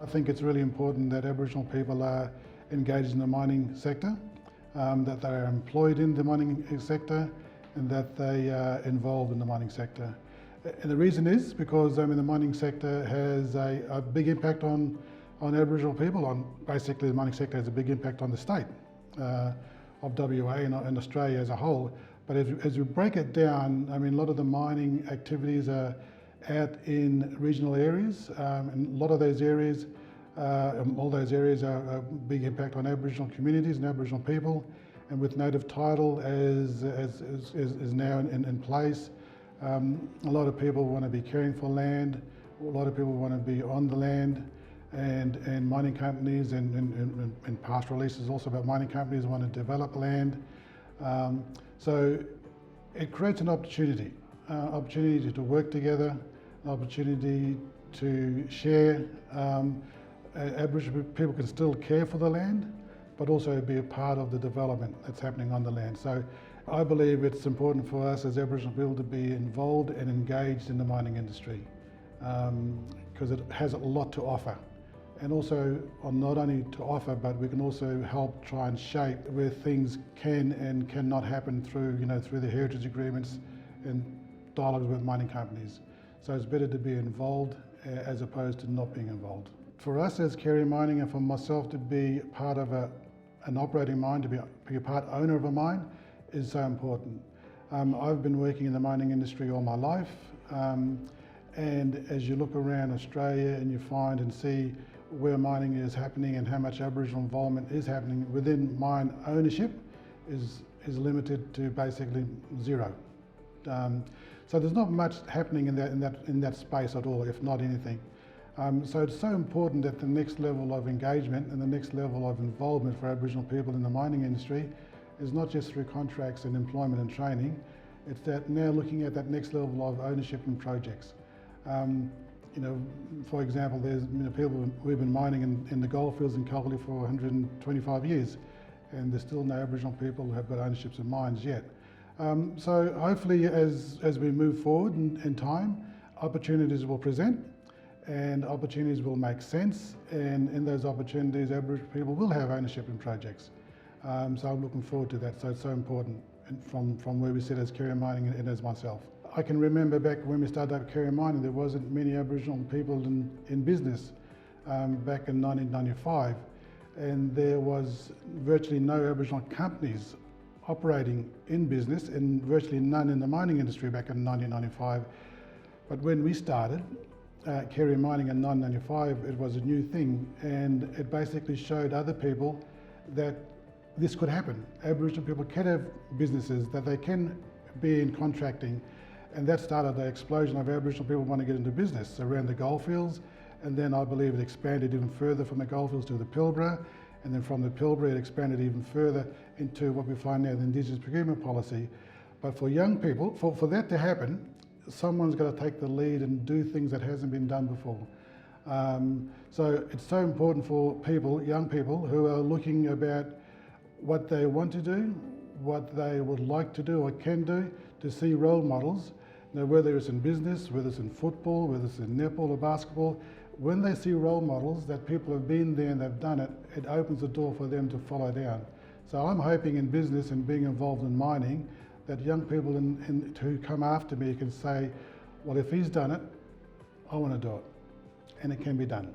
I think it's really important that Aboriginal people are engaged in the mining sector, that they are employed in the mining sector, and that they are involved in the mining sector. And the reason is because the mining sector has a big impact on Aboriginal people. Basically, the mining sector has a big impact on the state of WA and Australia as a whole. But as we break it down, a lot of the mining activities are out in regional areas, and a lot of those areas, all those areas are a big impact on Aboriginal communities and Aboriginal people. And with native title as now in place, a lot of people want to be caring for land, a lot of people want to be on the land, and mining companies and past releases also about mining companies want to develop land. So it creates an opportunity to work together, an opportunity to share. Aboriginal people can still care for the land, but also be a part of the development that's happening on the land. So I believe it's important for us as Aboriginal people to be involved and engaged in the mining industry, because it has a lot to offer. And also, not only to offer, but we can also help try and shape where things can and cannot happen through the heritage agreements and dialogues with mining companies. So it's better to be involved as opposed to not being involved. For us as Carey Mining, and for myself to be part of an operating mine, to be a part owner of a mine, is so important. I've been working in the mining industry all my life, and as you look around Australia and you find and see where mining is happening and how much Aboriginal involvement is happening within mine ownership is limited to basically zero. So there's not much happening in that space at all, if not anything. So it's so important that the next level of engagement and the next level of involvement for Aboriginal people in the mining industry is not just through contracts and employment and training. It's that now looking at that next level of ownership and projects. For example, there's people who've been mining in the Goldfields in Kalgoorlie for 125 years, and there's still no Aboriginal people who have got ownerships of mines yet. So hopefully, as we move forward in time, opportunities will present, and opportunities will make sense, and in those opportunities, Aboriginal people will have ownership in projects. So I'm looking forward to that. So it's so important from where we sit as Carey Mining and as myself. I can remember back when we started up Carey Mining, there wasn't many Aboriginal people in business back in 1995, and there was virtually no Aboriginal companies operating in business and virtually none in the mining industry back in 1995. But when we started Carey Mining in 1995, it was a new thing, and it basically showed other people that this could happen. Aboriginal people can have businesses, that they can be in contracting, and that started the explosion of Aboriginal people wanting to get into business around the Goldfields, and then I believe it expanded even further from the Goldfields to the Pilbara, and then from the Pilbara it expanded even further into what we find now, the Indigenous procurement policy. But for young people, for that to happen, someone's got to take the lead and do things that hasn't been done before. So it's so important for people, young people, who are looking about what they want to do, what they would like to do or can do, to see role models. Now, whether it's in business, whether it's in football, whether it's in netball or basketball, when they see role models that people have been there and they've done it, it opens the door for them to follow down. So I'm hoping in business and being involved in mining that young people who come after me can say, well, if he's done it, I want to do it. And it can be done.